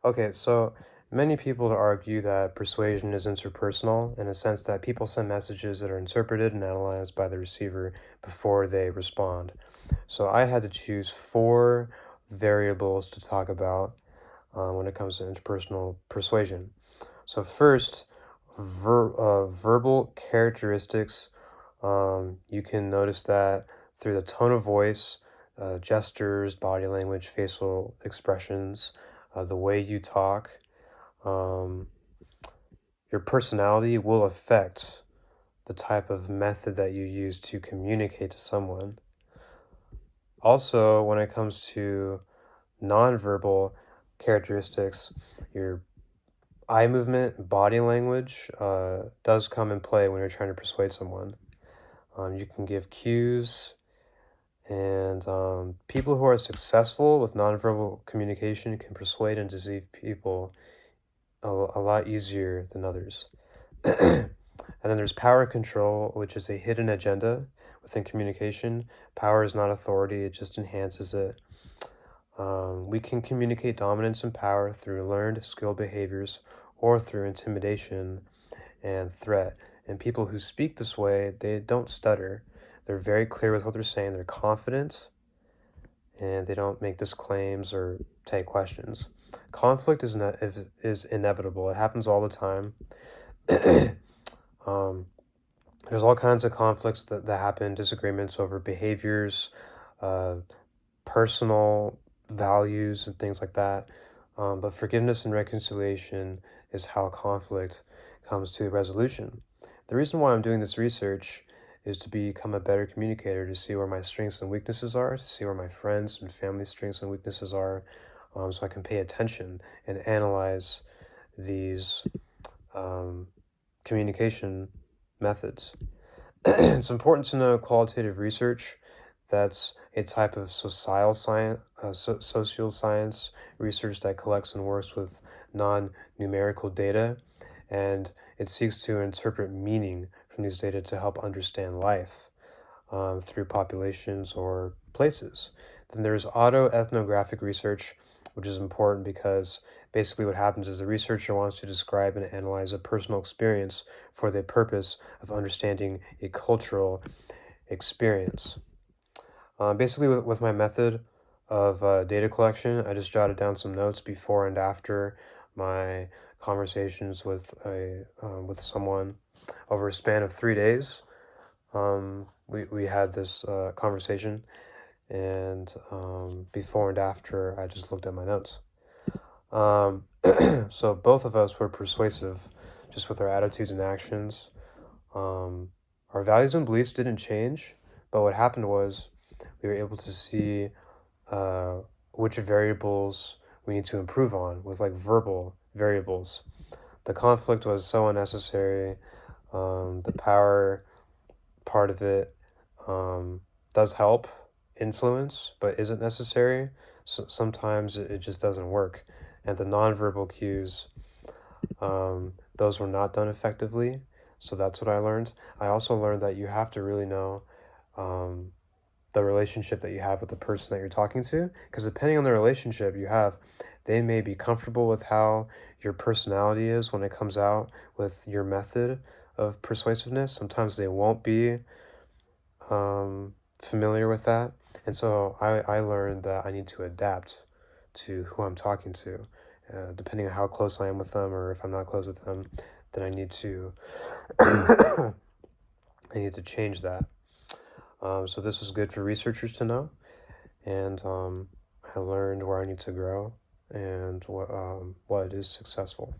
Okay, so many people argue that persuasion is interpersonal in a sense that people send messages that are interpreted and analyzed by the receiver before they respond. So I had to choose four variables to talk about when it comes to interpersonal persuasion. So first, verbal characteristics. You can notice that through the tone of voice, gestures, body language, facial expressions, the way you talk. Um, your personality will affect the type of method that you use to communicate to someone. Also, when it comes to nonverbal characteristics, your eye movement, body language does come in play when you're trying to persuade someone. You can give cues, and people who are successful with nonverbal communication can persuade and deceive people a lot easier than others. And then there's power control, which is a hidden agenda within communication. Power is not authority, it just enhances it. We can communicate dominance and power through learned skill behaviors or through intimidation and threat. And people who speak this way, they don't stutter. They're very clear with what they're saying. They're confident and they don't make disclaims or take questions. Conflict is inevitable. It happens all the time. um, there's all kinds of conflicts that happen, disagreements over behaviors, uh, personal values, and things like that. But forgiveness and reconciliation is how conflict comes to a resolution. The reason why I'm doing this research is to become a better communicator, to see where my strengths and weaknesses are, to see where my friends and family strengths and weaknesses are, so I can pay attention and analyze these communication methods. It's important to know qualitative research. That's a type of social science research that collects and works with non-numerical data, and it seeks to interpret meaning from these data to help understand life through populations or places. Then there's autoethnographic research, which is important because basically what happens is the researcher wants to describe and analyze a personal experience for the purpose of understanding a cultural experience. Basically, with my method of data collection, I just jotted down some notes before and after my conversations with someone over a span of 3 days. We had this conversation, and before and after, I just looked at my notes. So both of us were persuasive just with our attitudes and actions. Our values and beliefs didn't change, but what happened was we were able to see which variables we need to improve on with like verbal variables. The conflict was so unnecessary. The power part of it does help influence, but isn't necessary. So sometimes it just doesn't work. And the nonverbal cues, those were not done effectively. So that's what I learned. I also learned that you have to really know the relationship that you have with the person that you're talking to, because depending on the relationship you have, they may be comfortable with how your personality is when it comes out with your method of persuasiveness. Sometimes they won't be familiar with that. And so I learned that I need to adapt to who I'm talking to. Depending on how close I am with them, or if I'm not close with them, then I need to I need to change that. So this is good for researchers to know, and I learned where I need to grow and what is successful.